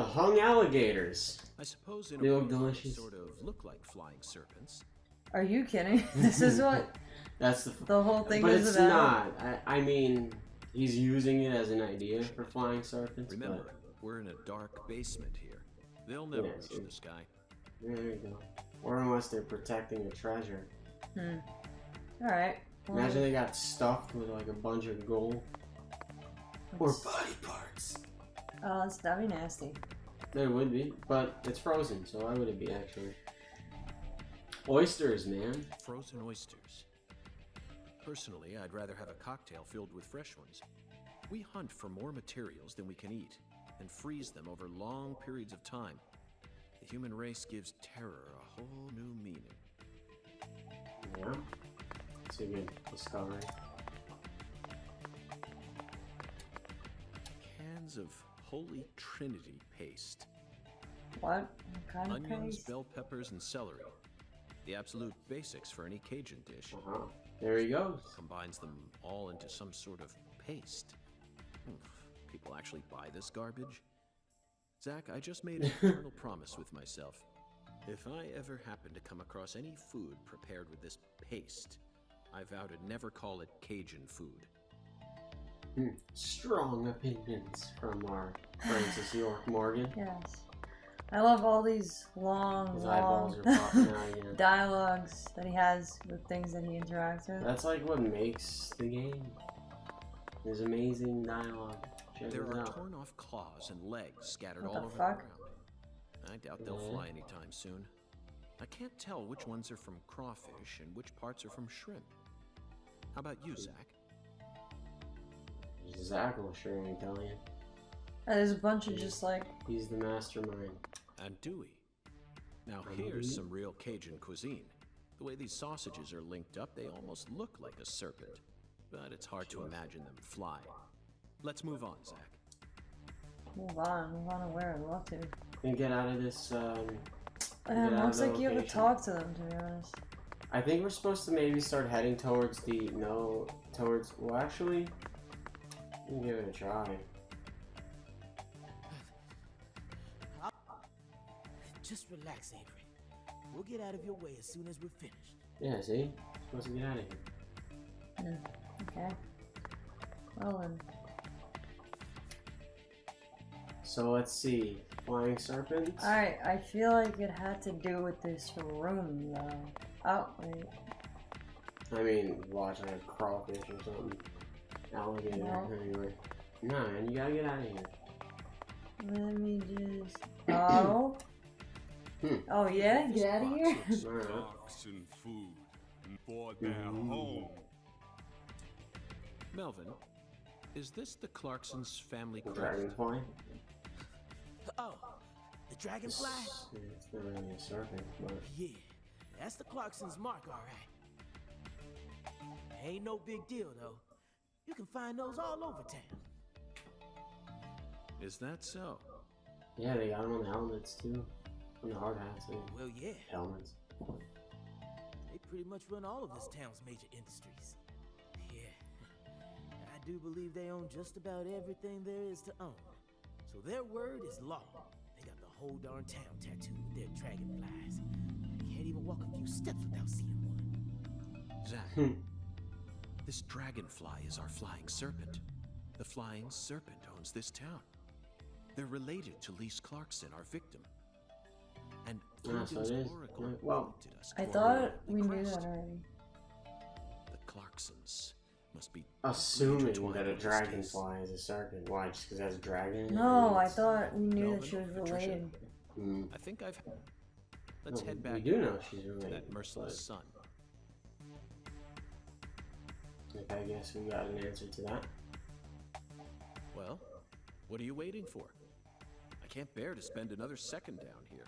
Hung alligators. I suppose in They a look way delicious. sort of look like flying serpents. Are you kidding? This is what That's the whole thing but is it's about? not. I mean, he's using it as an idea for flying serpents. Remember, but we're in a dark basement here. They'll never Yeah, reach see. the sky. there you go. Or unless they're protecting a treasure. Alright. Well, Imagine they got stuffed with like a bunch of gold or body parts. oh, that'd be nasty. There would be, but it's frozen, so why would it be actually? Oysters, man. Frozen oysters. Personally, I'd rather have a cocktail filled with fresh ones. We hunt for more materials than we can eat, and freeze them over long periods of time. The human race gives terror a whole new meaning. Yeah. It's a good discovery. Cans of Holy Trinity paste. What kind of Onions, paste? bell peppers, and celery. The absolute basics for any Cajun dish. There he goes. Combines them all into some sort of paste. People actually buy this garbage? Zach, I just made an eternal promise with myself. If I ever happen to come across any food prepared with this paste, I vow to never call it Cajun food. Strong opinions from our Francis York Morgan. Yes. I love all these His long eyeballs are popping out again. dialogues that he has with things that he interacts with. That's like what makes the game. His amazing dialogue. Check There it are out. torn off claws and legs scattered What all the over fuck? the ground. I doubt they'll fly anytime soon. I can't tell which ones are from crawfish and which parts are from shrimp. How about you, Zach? Zach will surely tell you. There's a bunch of just like He's the mastermind. And Dewey. Now here's some real Cajun cuisine. The way these sausages are linked up, they almost look like a serpent. But it's hard to imagine them fly. Let's move on, Zach. move on to where I'd love to. And get out of this. It looks like you have to location. talk to them, to be honest. I think we're supposed to maybe start heading towards the well, actually, we can give it a try. Just relax, Avery. We'll get out of your way as soon as we're finished. Yeah, see, supposed to get out of here. Okay. Well then. So let's see, flying serpents. Alright, I feel like it had to do with this room though. Oh, wait. I mean, watch like a crawfish or something. Alligator, No. anyway. No, man, you gotta get out of here. Let me just. Oh. Oh yeah, get out of here. Alright. Stocks and food for their home. Melvin, is this the Clarkson's family crest? Dragonfly? Oh, the dragonfly? It's not really a serpent, but Yeah, that's the Clarkson's mark, all right. Ain't no big deal, though. You can find those all over town. Is that so? yeah, they got them on the helmets too. On the hard hats and Well, yeah, helmets. they pretty much run all of this town's major industries. Yeah, I do believe they own just about everything there is to own. So their word is law. They got the whole darn town tattooed with their dragonflies. Can't even walk a few steps without seeing one. Zach, this dragonfly is our flying serpent. The flying serpent owns this town. They're related to Lise Clarkson, our victim. And Yeah, so it Clinton's is. oracle Yeah, well, pointed us I toward thought the we knew crest. that already. The Clarksons must be Assuming intertwined that a with this case. dragonfly is a serpent. Why? Just because it has a dragon? in it? No, I thought we knew that Melvin, she was Patricia. related. Hmm. I think I've. Let's No, head we back do now know she's to related, that merciless but- son. I guess we got an answer to that. Well, what are you waiting for? I can't bear to spend another second down here.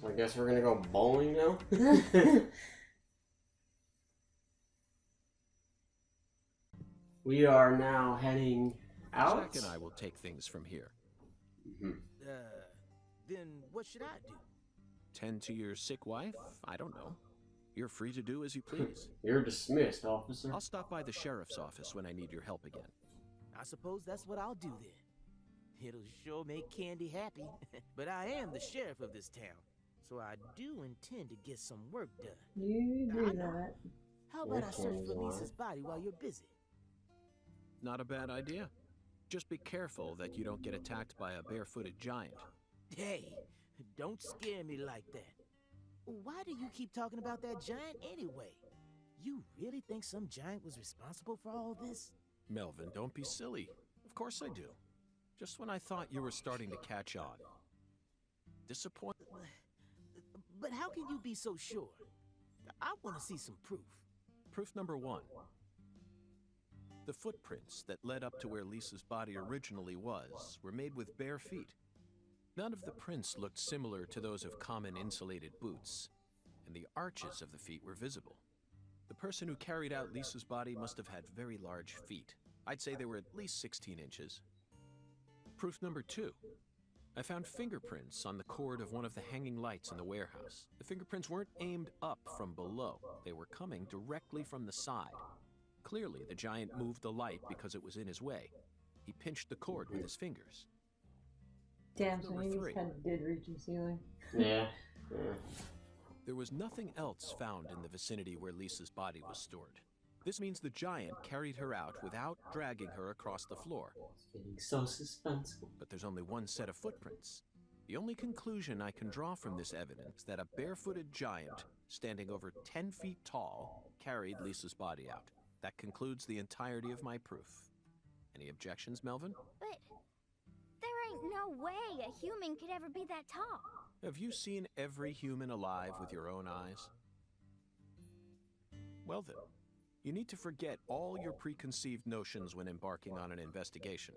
So I guess we're gonna go bowling now. We are now heading out. Zach and I will take things from here. Then what should I do? Tend to your sick wife? I don't know. You're free to do as you please. You're dismissed, officer. I'll stop by the sheriff's office when I need your help again. I suppose that's what I'll do then. It'll sure make Candy happy. But I am the sheriff of this town, so I do intend to get some work done. You do that. How about I Which search one for is Lisa's body while you're busy? Not a bad idea. Just be careful that you don't get attacked by a barefooted giant. Hey, don't scare me like that. Why do you keep talking about that giant anyway? You really think some giant was responsible for all this? Melvin, don't be silly. Of course I do. Just when I thought you were starting to catch on. Disappointed. But how can you be so sure? I want to see some proof. Proof number 1. The footprints that led up to where Lisa's body originally was were made with bare feet. None of the prints looked similar to those of common insulated boots, and the arches of the feet were visible. The person who carried out Lisa's body must have had very large feet. I'd say they were at least 16 inches. Proof number 2. I found fingerprints on the cord of one of the hanging lights in the warehouse. The fingerprints weren't aimed up from below. They were coming directly from the side. Clearly, the giant moved the light because it was in his way. He pinched the cord with his fingers. Damn, so Number maybe 3. his head did reach the ceiling. Yeah. There was nothing else found in the vicinity where Lisa's body was stored. This means the giant carried her out without dragging her across the floor. It's getting so suspenseful. But there's only one set of footprints. The only conclusion I can draw from this evidence is that a barefooted giant, standing over 10 feet tall, carried Lisa's body out. That concludes the entirety of my proof. Any objections, Melvin? But there ain't no way a human could ever be that tall. Have you seen every human alive with your own eyes? Well then, you need to forget all your preconceived notions when embarking on an investigation.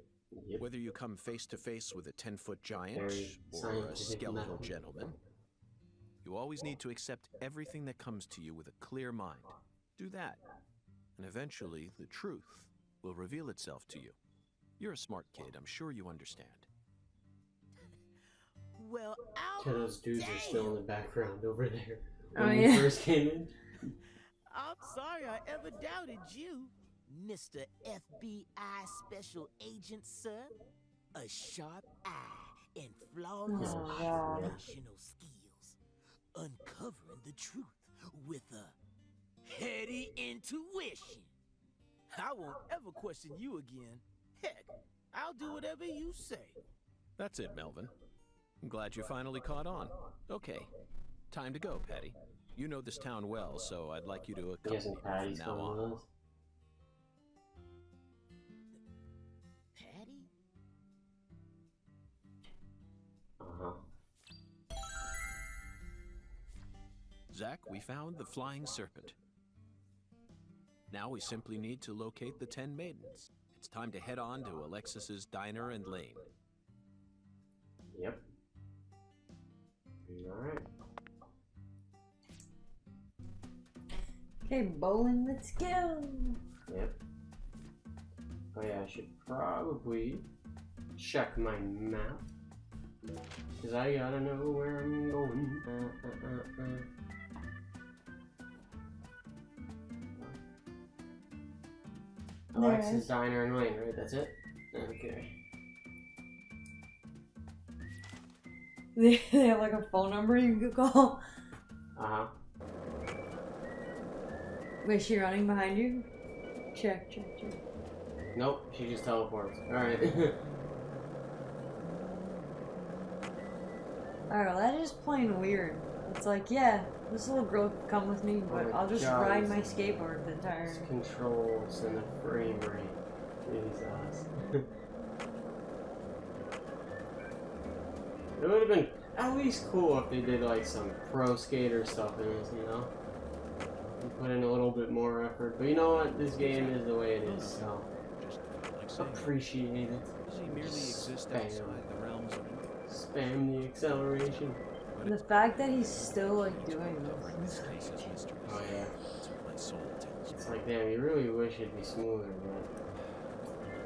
Yep. Whether you come face to face with a 10-foot giant Very or a scientific skeletal method. gentleman, you always need to accept everything that comes to you with a clear mind. Do that, and eventually the truth will reveal itself to you. You're a smart kid, I'm sure you understand. Well, Yeah, those dudes are still in the background over there. Oh, When yeah. we first came in. I'm sorry I ever doubted you, Mr. FBI Special Agent, sir. A sharp eye and flawless Oh, God. operational skills. Uncovering the truth with a heady intuition. I won't ever question you again. Heck, I'll do whatever you say. That's it, Melvin. I'm glad you finally caught on. Okay, time to go, Patty. You know this town well, so I'd like you to I'm accompany guessing me Patty's from now going on. with us. Patty? Uh-huh. Zach, we found the flying serpent. Now we simply need to locate the 10 maidens. It's time to head on to Alexis's diner and lane. Yep. Alright. Okay, bowling, let's go. Yep. Oh yeah, I should probably check my map. Cause I gotta know where I'm going. There it Alexis is. Diner and Lane, right? That's it? Okay. They have like a phone number you could call. Uh-huh. Wait, is she running behind you? Check. Nope, she just teleports. Alright. Alright, well, that is plain weird. It's like, yeah, this little girl can come with me, but my I'll just God. ride my skateboard the entire... It's controls and the frame rate. Jesus. It would have been at least cool if they did like some pro skater stuff in this, you know? And put in a little bit more effort. But you know what? This game is the way it is, so Just like saying, appreciate it. does he merely exist Spam. outside the realms of Spam the acceleration. The fact that he's still like doing covering this. this case of mystery? Oh yeah. That's what my soul tells me. It's like, damn, you really wish it'd be smoother,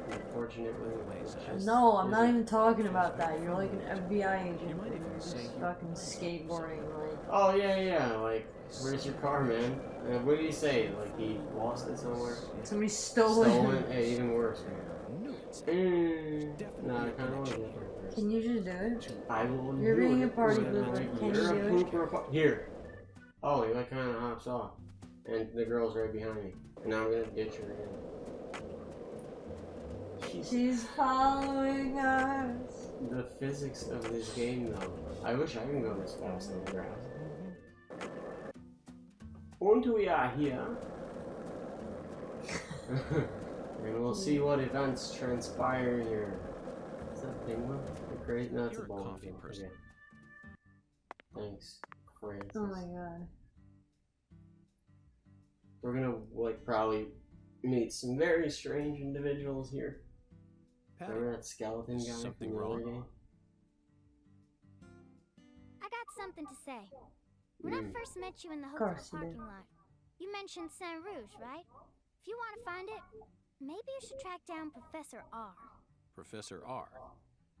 but unfortunately, it's just No, I'm not isn't. even talking about that. You're like an FBI agent. You might and even you're say just you- fucking skateboarding, like... Oh yeah, like, where's your car, man? What did he say? Like he lost it somewhere? Somebody stole it. Stolen? Hey, even worse, man. Knew it. I'd say. No, I kind of want to get there first. Can you just do it? I will You're do being it. a party You're pooper. Can a you do it? pooper. Here. Oh, he like kind of hops off. And the girl's right behind me. And now I'm going to ditch her again. She's following us. The physics of this game, though. I wish I can go this fast on the grass. And we are here. And we'll see what events transpire here. Is that a penguin? Great, no, it's a You're a ball. coffee person. Okay. Thanks, Francis. Oh my god. We're gonna, like, probably meet some very strange individuals here. Patty, Remember that skeleton guy something from the other wrong? game? I got something to say. When I first met you in the Of hotel course you parking did. lot, you mentioned Saint Rouge, right? If you want to find it, maybe you should track down Professor R. Professor R.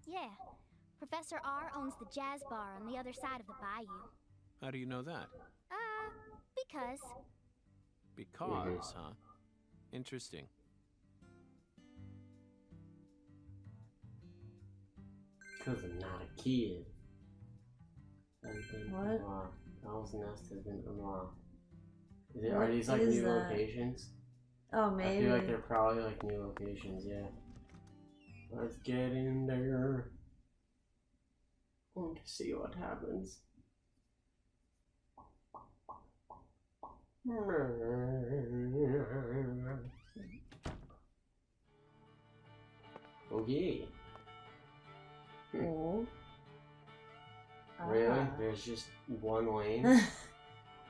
Yeah, Professor R owns the jazz bar on the other side of the bayou. How do you know that? Because Because, huh? Interesting. Because I'm not a kid. Has been What? unlocked. Owl's Nest has been unlocked. What Are these like is new that? locations? Oh, I maybe. feel like they're probably like new locations, yeah. Let's get in there. I want to see what happens. Okay. Oh. Really? Ah. There's just one lane?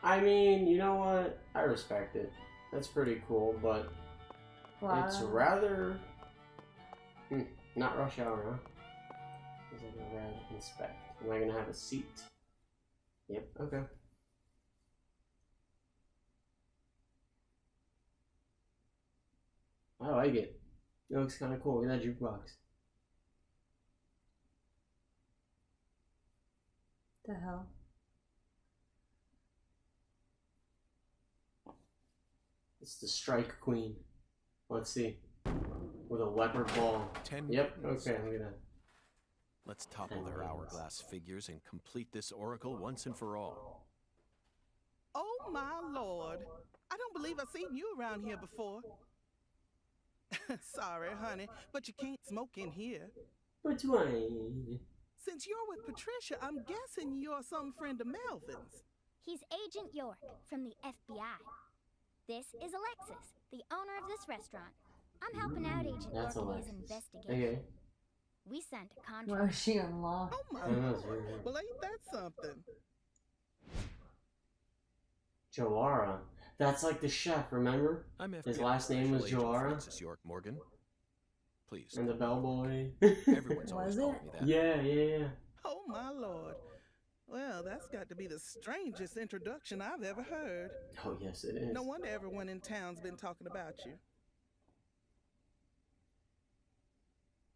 I mean, you know what? I respect it. That's pretty cool, but Wow. it's rather... not rush hour, huh? It's like a rad inspect. Am I gonna have a seat? Yep, okay. I like it. It looks kind of cool. Look at that jukebox. The hell? It's the Strike Queen. Let's see. With a leopard ball. 10 Yep, buttons. okay, look at that. Let's topple 10 their buttons. hourglass figures and complete this oracle once and for all. Oh my lord. I don't believe I've seen you around here before. Sorry, honey, but you can't smoke in here. Which way? Since you're with Patricia, I'm guessing you're some friend of Melvin's. he's Agent York from the FBI. This is Alexis, the owner of this restaurant. I'm helping out Agent That's York in his Alexis. investigation. Okay. We signed a Why contract. was she unlocked? Oh my I know, it's lord. weird. Well, ain't that something? Joara. That's like the chef, remember? I'm His FBI last name was Special Agent Joara? Francis York Morgan. Please. And the bellboy. Everyone's always Was calling it? me that. Yeah. Oh my lord. Well, that's got to be the strangest introduction I've ever heard. Oh, yes, it is. No wonder everyone in town's been talking about you.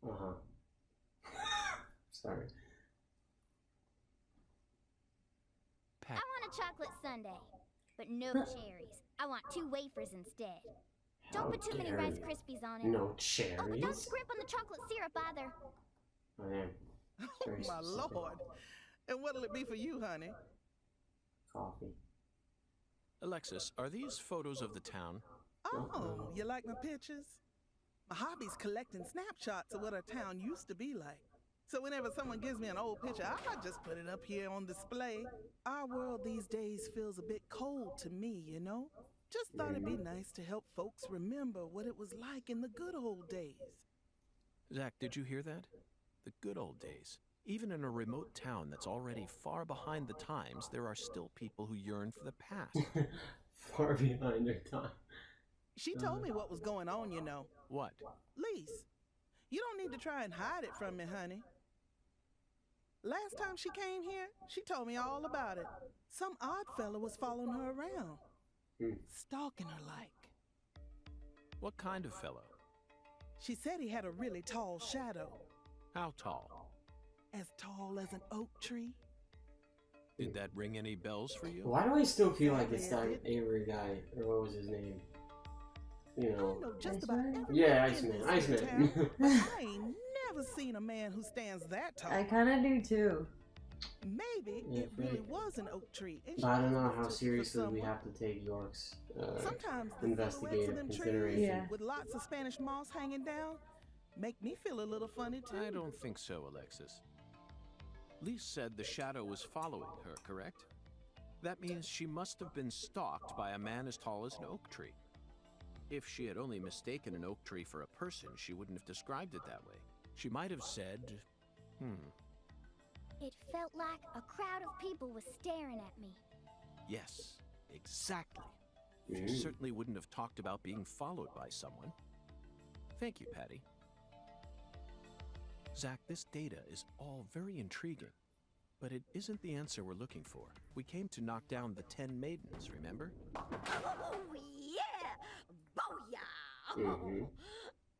Uh-huh. Sorry. I want a chocolate sundae, but no cherries. I want 2 wafers instead. Don't How put too many dare Rice you. Krispies on it. No Oh, but don't cherries. scrimp on the chocolate syrup either. I am. Oh Very my specific. lord. And what'll it be for you, honey? Coffee. Alexis, are these photos of the town? Oh, you like my pictures? My hobby's collecting snapshots of what our town used to be like. So whenever someone gives me an old picture, I just put it up here on display. Our world these days feels a bit cold to me, you know? Just thought it'd be nice to help folks remember what it was like in the good old days. Zach, did you hear that? The good old days. Even in a remote town that's already far behind the times, there are still people who yearn for the past. Far behind their time. She told me what was going on, you know. What? Lise, you don't need to try and hide it from me, honey. Last time she came here, she told me all about it. Some odd fella was following her around. Stalking her like. What kind of fellow? She said he had a really tall shadow. How tall? As tall as an oak tree. Did that ring any bells for you? Why do I still feel like it's that Avery guy? Or what was his name? you I know. know just Iceman? about everybody Yeah, in Iceman, this Iceman. town, but I ain't never seen a man who stands that tall. I kind of do too. Maybe Yeah, it really right. was an oak tree, and she But I don't know just how mistook it for seriously we someone. have to take York's Sometimes the silhouettes of investigative them trees consideration. Yeah. with lots of Spanish moss hanging down make me feel a little funny too. I don't think so, Alexis. Lise said the shadow was following her, correct? That means she must have been stalked by a man as tall as an oak tree. If she had only mistaken an oak tree for a person, she wouldn't have described it that way. She might have said, It felt like a crowd of people was staring at me. yes, exactly. She certainly wouldn't have talked about being followed by someone. Thank you, Patty. Zach, this data is all very intriguing, but it isn't the answer we're looking for. We came to knock down the 10 maidens, remember? Oh, yeah! Booyah! Mhm.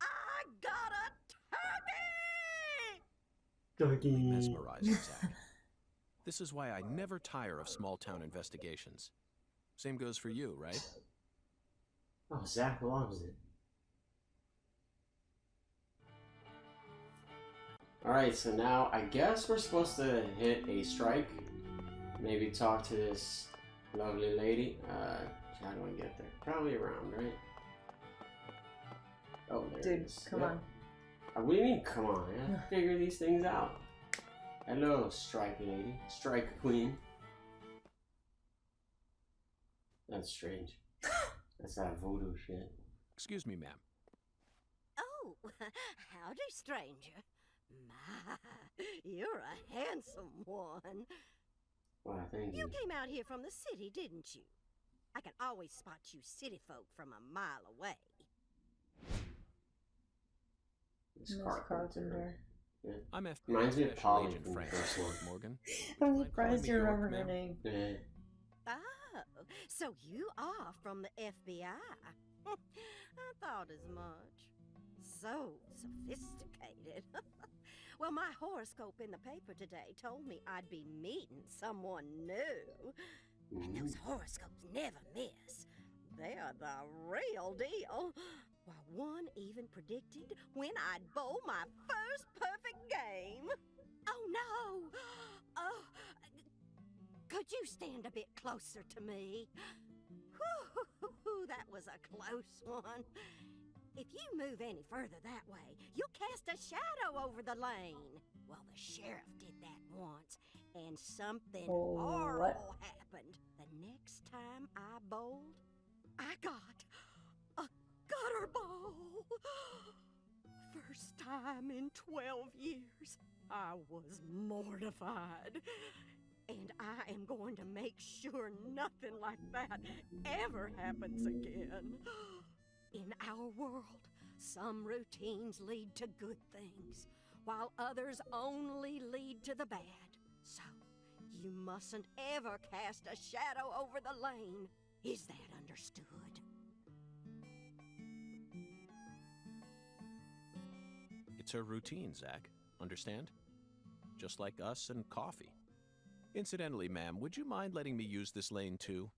I got a turkey! Turkey. Mesmerizing, Zach. This is why I never tire of small-town investigations. Same goes for you, right? Oh, Zach loves it. Alright, so now I guess we're supposed to hit a strike. Maybe talk to this lovely lady. How do I get there? Probably around, right? Oh, there it Dude, is. come Yep. on. What do you mean, come on? I have to figure these things out. Hello, strike lady. Strike queen. That's strange. That's that voodoo shit. Excuse me, ma'am. Oh, howdy, stranger. My, you're a handsome one. Wow, thank You you. came out here from the city, didn't you? I can always spot you city folk from a mile away. Miss Miss Carpenter. Carpenter. Yeah. I'm FBI Reminds me of Special Polly Agent from the Francis first one. Ford Morgan. I'm Mind calling surprised me you York, remember her ma'am? name. Yeah. Oh, so you are from the FBI. I thought as much. So sophisticated. Well, my horoscope in the paper today told me I'd be meeting someone new. And those horoscopes never miss. They're the real deal. While one even predicted when I'd bowl my first perfect game. Oh, no. Oh, could you stand a bit closer to me? Whew, that was a close one. If you move any further that way, you'll cast a shadow over the lane. Well, the sheriff did that once, and something horrible happened. The next time I bowled, I got a gutter ball. First time in 12 years. I was mortified. And I am going to make sure nothing like that ever happens again. In our world, some routines lead to good things, while others only lead to the bad. So, you mustn't ever cast a shadow over the lane. Is that understood? It's a routine, Zach. Understand? Just like us and coffee. Incidentally, ma'am, would you mind letting me use this lane too?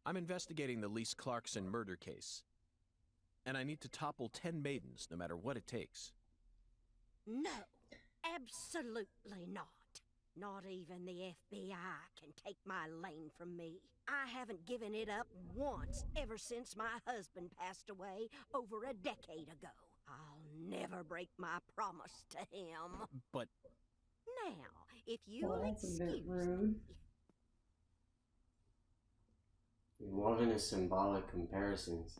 I'm investigating the Lise Clarkson murder case. And I need to topple 10 maidens, no matter what it takes. No, absolutely not. Not even the FBI can take my lane from me. I haven't given it up once ever since my husband passed away over a decade ago. I'll never break my promise to him. But Now, if you'll Well, that's a bit excuse rude. me. Loving his symbolic comparisons.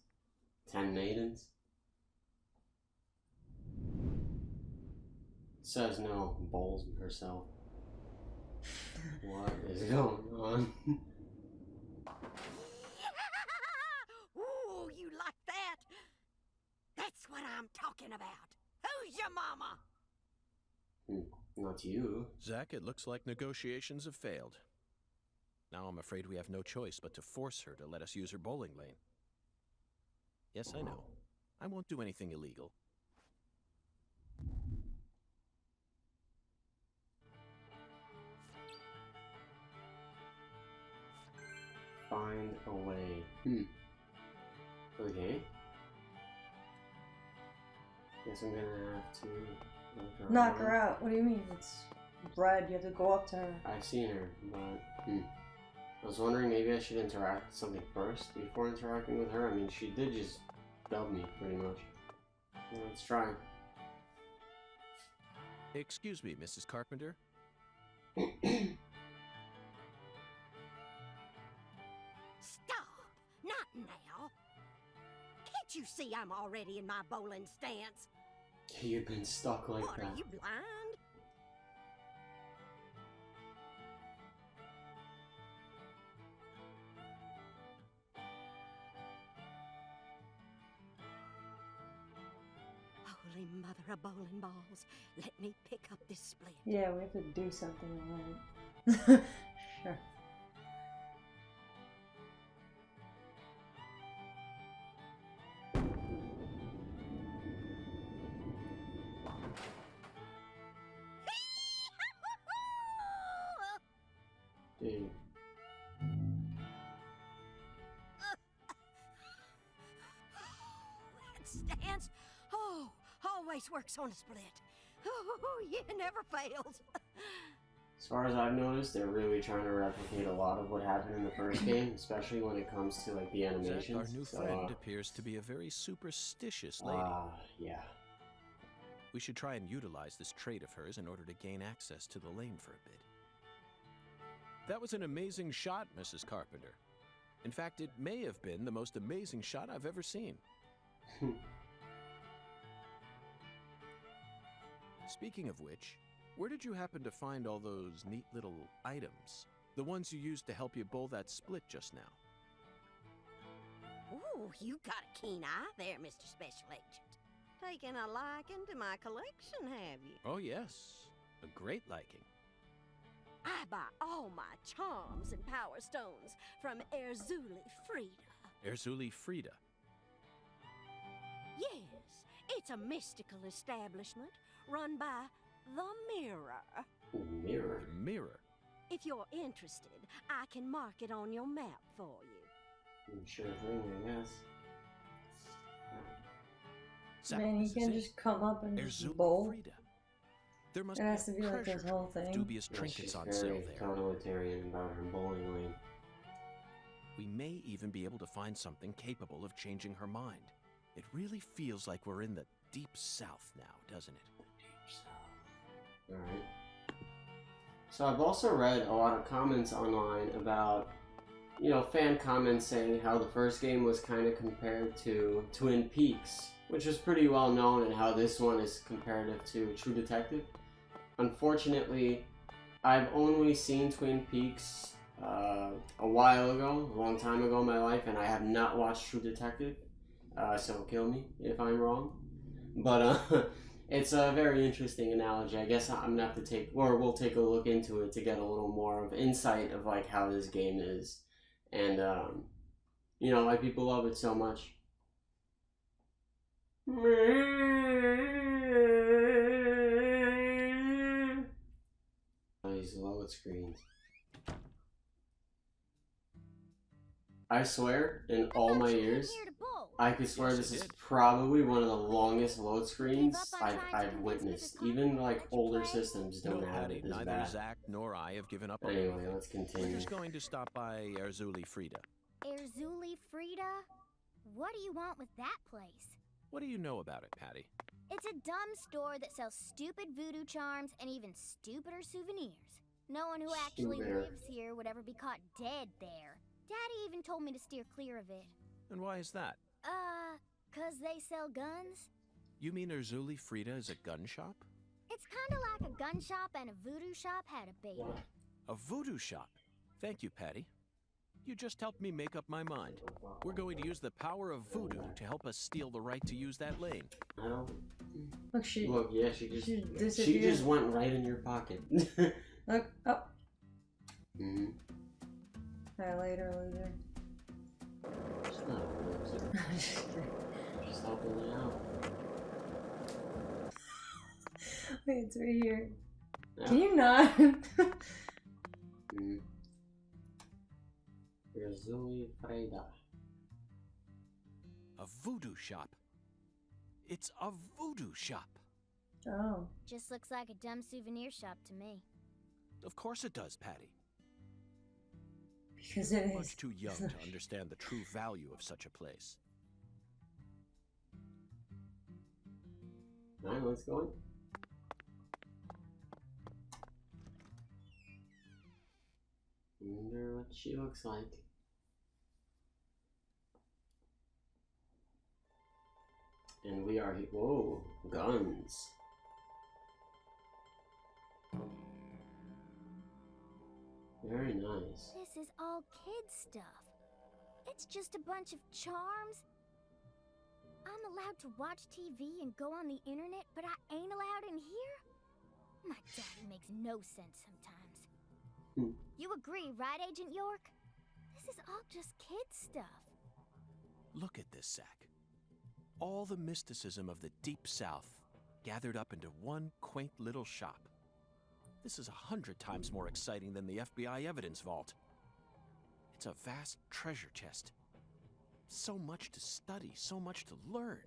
10 maidens? Says no, bowls herself. What is going on? Ooh, you like that? That's what I'm talking about. Who's your mama? Not you. Zach, it looks like negotiations have failed. Now I'm afraid we have no choice but to force her to let us use her bowling lane. Yes, I know. I won't do anything illegal. Find a way. Okay. Guess I'm gonna have to Knock her out. What do you mean? It's red. You have to go up to her. I've seen her, but I was wondering maybe I should interact with something first before interacting with her. I mean, she did just dub me pretty much. Well, let's try. Excuse me, Mrs. Carpenter. Stop! Not now! Can't you see I'm already in my bowling stance? You've been stuck like What, that. are you blind? Holy mother of bowling balls, let me pick up this split. Yeah, we have to do something right. Sure. Dude. That stance, always works on a split. Oh, yeah, never fails. As far as I've noticed, they're really trying to replicate a lot of what happened in the first game, especially when it comes to like the Zack, animations. our new friend appears to be a very superstitious lady. Yeah. We should try and utilize this trait of hers in order to gain access to the lane for a bit. That was an amazing shot, Mrs. Carpenter. In fact, it may have been the most amazing shot I've ever seen. Speaking of which, where did you happen to find all those neat little items? The ones you used to help you bowl that split just now? Ooh, you got a keen eye there, Mr. Special Agent. Taking a liking to my collection, have you? Oh, yes. A great liking. I buy all my charms and power stones from Erzuli Frida. Erzuli Frida. Yes, it's a mystical establishment run by the Mirror. Mirror. The mirror. If you're interested, I can mark it on your map for you. Sure thing, I guess. Zack, Man, you this is can it. just come up and just Erzuli bowl. Frida. There must It has to be be a like this treasure whole of thing. dubious Yeah, trinkets she's on very sale there. totalitarian about her bowling lane. We may even be able to find something capable of changing her mind. It really feels like we're in the deep south now, doesn't it? Alright. So I've also read a lot of comments online about, you know, fan comments saying how the first game was kind of compared to Twin Peaks, which was pretty well known, and how this one is comparative to True Detective. Unfortunately, I've only seen Twin Peaks a while ago, a long time ago in my life, and I have not watched True Detective, so kill me if I'm wrong. But it's a very interesting analogy. I guess I'm gonna have to take, or we'll take a look into it to get a little more of insight of like how this game is, and you know, why people love it so much. These load screens. I swear, in all my years, I could swear Yes, this it is did. probably one of the longest load screens Give up on trying to I've convince witnessed. Mrs. Even Carpenter like to let you older play? systems No, don't have Patty, it this neither bad. Zack nor I have given up on Anyway, anything. let's We're continue. just going to stop by Erzuli Frida. Erzuli Frida? What do you want with that place? What do you know about it, Patty? It's a dumb store that sells stupid voodoo charms and even stupider souvenirs. No one who actually Stupider. lives here would ever be caught dead there. Daddy even told me to steer clear of it. And why is that? 'Cause they sell guns? You mean Erzuli Frida is a gun shop? It's kinda like a gun shop and a voodoo shop had a baby. A voodoo shop? Thank you, Patty. You just helped me make up my mind. We're going to use the power of voodoo to help us steal the right to use that lane. I don't. Look, she Look, yeah, she she just disappeared. went right in your pocket. Look, oh. Mm-hmm. Hi, later, loser. She's not a loser. She's helping you out. Wait, it's right here. Yeah. Can you not? Mm. Erzuli Frida. A voodoo shop. It's a voodoo shop. Oh. Just looks like a dumb souvenir shop to me. Of course it does, Patty. Because it is. Much too young to understand the true value of such a place. Alright, let's go in. Wonder what she looks like. And we are here. Whoa, guns. Very nice. This is all kid stuff. It's just a bunch of charms. I'm allowed to watch TV and go on the internet, but I ain't allowed in here? My daddy makes no sense sometimes. You agree, right, Agent York? This is all just kid stuff. Look at this, Zach. All the mysticism of the Deep South gathered up into one quaint little shop. This is 100 times more exciting than the FBI evidence vault. It's a vast treasure chest. So much to study, so much to learn.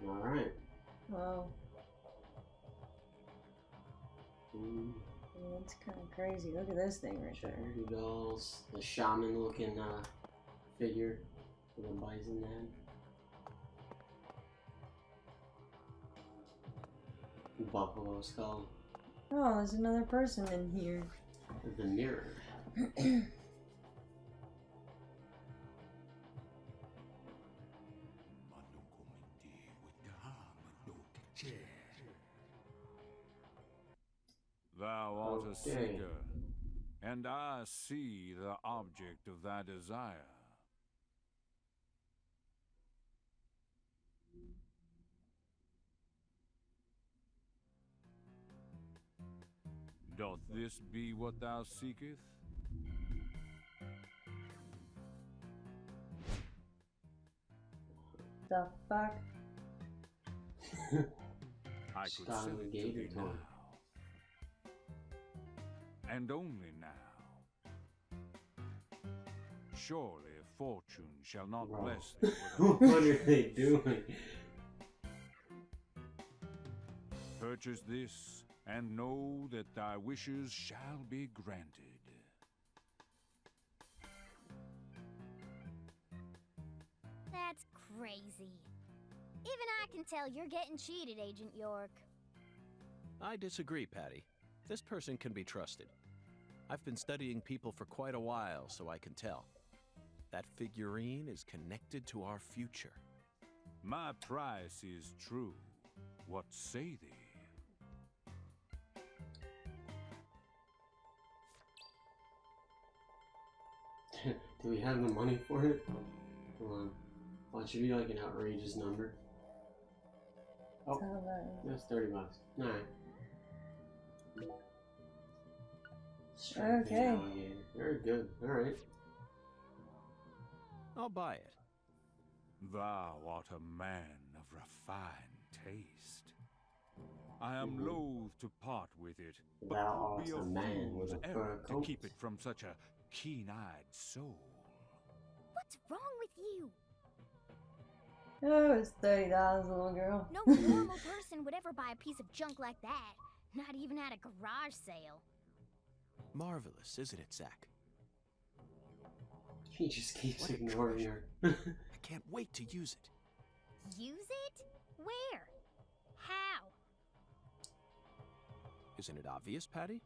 Alright. Wow. That's kind of crazy. Look at this thing right there. Charity dolls. The shaman looking figure with a bison head. Buffalo skull. Oh, there's another person in here. The mirror. Thou art a Okay. seeker, and I see the object of thy desire. Doth this be what thou seekest? The fuck? I could Style sell the it to gator thee toy. now. And only now. Surely fortune shall not Bro. bless thee with What are they doing? Purchase this, and know that thy wishes shall be granted. That's crazy. Even I can tell you're getting cheated, Agent York. I disagree, Patty. This person can be trusted. I've been studying people for quite a while, so I can tell. That figurine is connected to our future. My price is true. What say thee? Do we have the money for it? Hold on. Well, it should be like an outrageous number. Oh, that's $30. Alright. Striped Okay. alligator. Very good. Alright. I'll buy it. Thou art a man of refined taste. I am loath to part with it, but Thou would be art a a man with fool's a fur errand to coat. keep it from such a keen-eyed soul. What's wrong with you? Oh, it's $30, little girl. No normal person would ever buy a piece of junk like that. Not even at a garage sale. Marvelous, isn't it, Zach? He just keeps What a ignoring her. I can't wait to use it. Use it? Where? How? Isn't it obvious, Patty?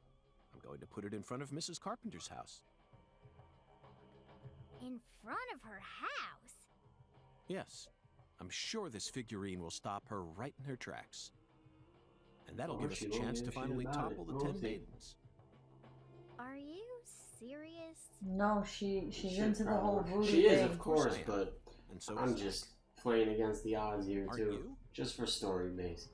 I'm going to put it in front of Mrs. Carpenter's house. In front of her house? Yes. I'm sure this figurine will stop her right in her tracks. And that'll Or give us she a won't chance give to a shit finally about topple it. the We'll 10 see. maidens. Are you serious? No, she's Should into the whole probably- voodoo She thing. is, of course, I am. but And so I'm is Zach. just playing against the odds here, Aren't too. you? Just for story base.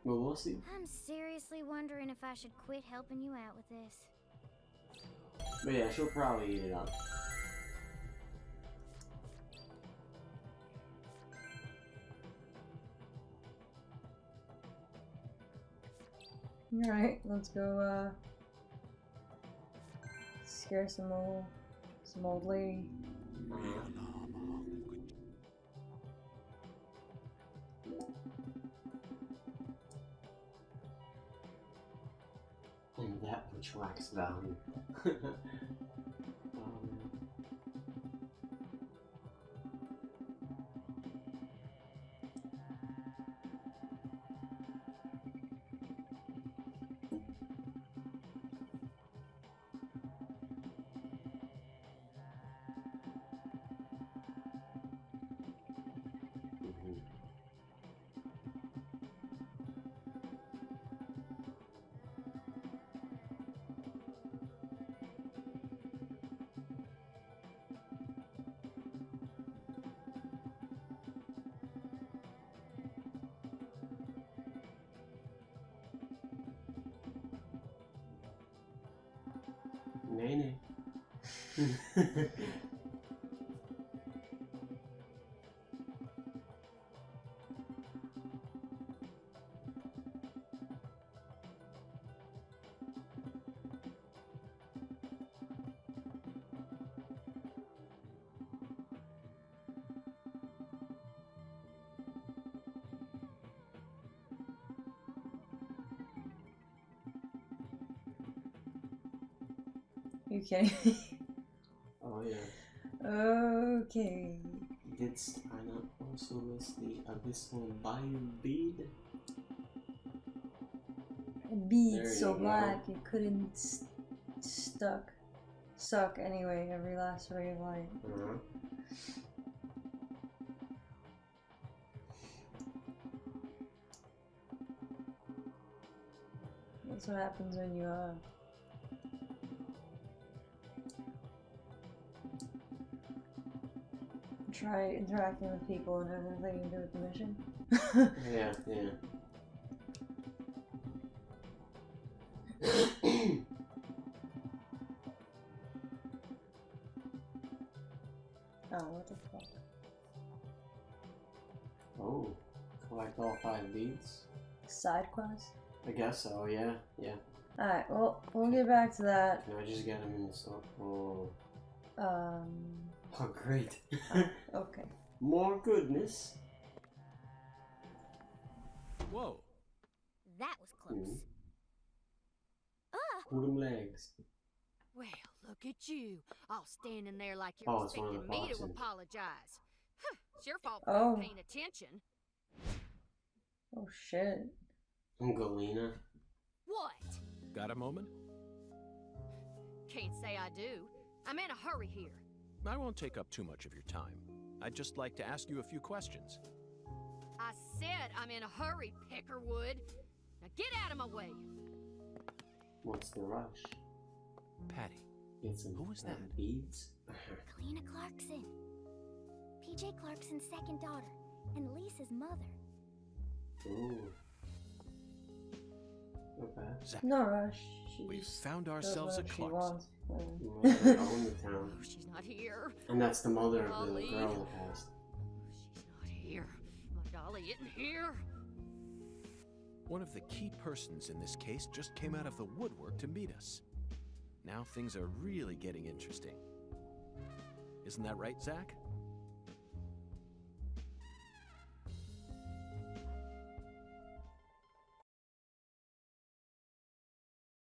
Well, we'll see. I'm seriously wondering if I should quit helping you out with this. But yeah, she'll probably eat it up. Alright, let's go, scare some old lady. And that which lacks value. Nene. You kidding me? Oh yeah. Okay. Didst einer also miss the abyssal bayou bead? A bead There so you go. black it couldn't suck anyway. Every last ray of light. That's what happens when you try interacting with people and have nothing to do with the mission. Yeah, yeah. Oh, what the fuck? Oh, collect all 5 beads? Side quest? I guess so, yeah, yeah. Alright, well, we'll get back to that. Can I just get them in the store? Oh, Um, oh great. okay. More goodness. Whoa. That was close. Pull them legs. Well, look at you, all standing there like you're Oh, it's one of expecting the me to boxes. apologize. Huh, it's your fault for Oh. not paying attention. Oh shit. Galena. What? Got a moment? Can't say I do. I'm in a hurry here. I won't take up too much of your time. I'd just like to ask you a few questions. I said I'm in a hurry, Peckerwood. Now get out of my way. What's the rush? Patty. Get some Who was that? beads? Kalina Clarkson. PJ Clarkson's second daughter, and Lisa's mother. Ooh. Not bad. Zach, No rush. She we've just found does ourselves a whatever she Clarkson. wants. Mother owned the town. Oh, she's not here. And that's the mother of the Golly. girl that passed. She's not here. My dolly isn't here. one of the key persons in this case just came out of the woodwork to meet us. Now things are really getting interesting. Isn't that right, Zach?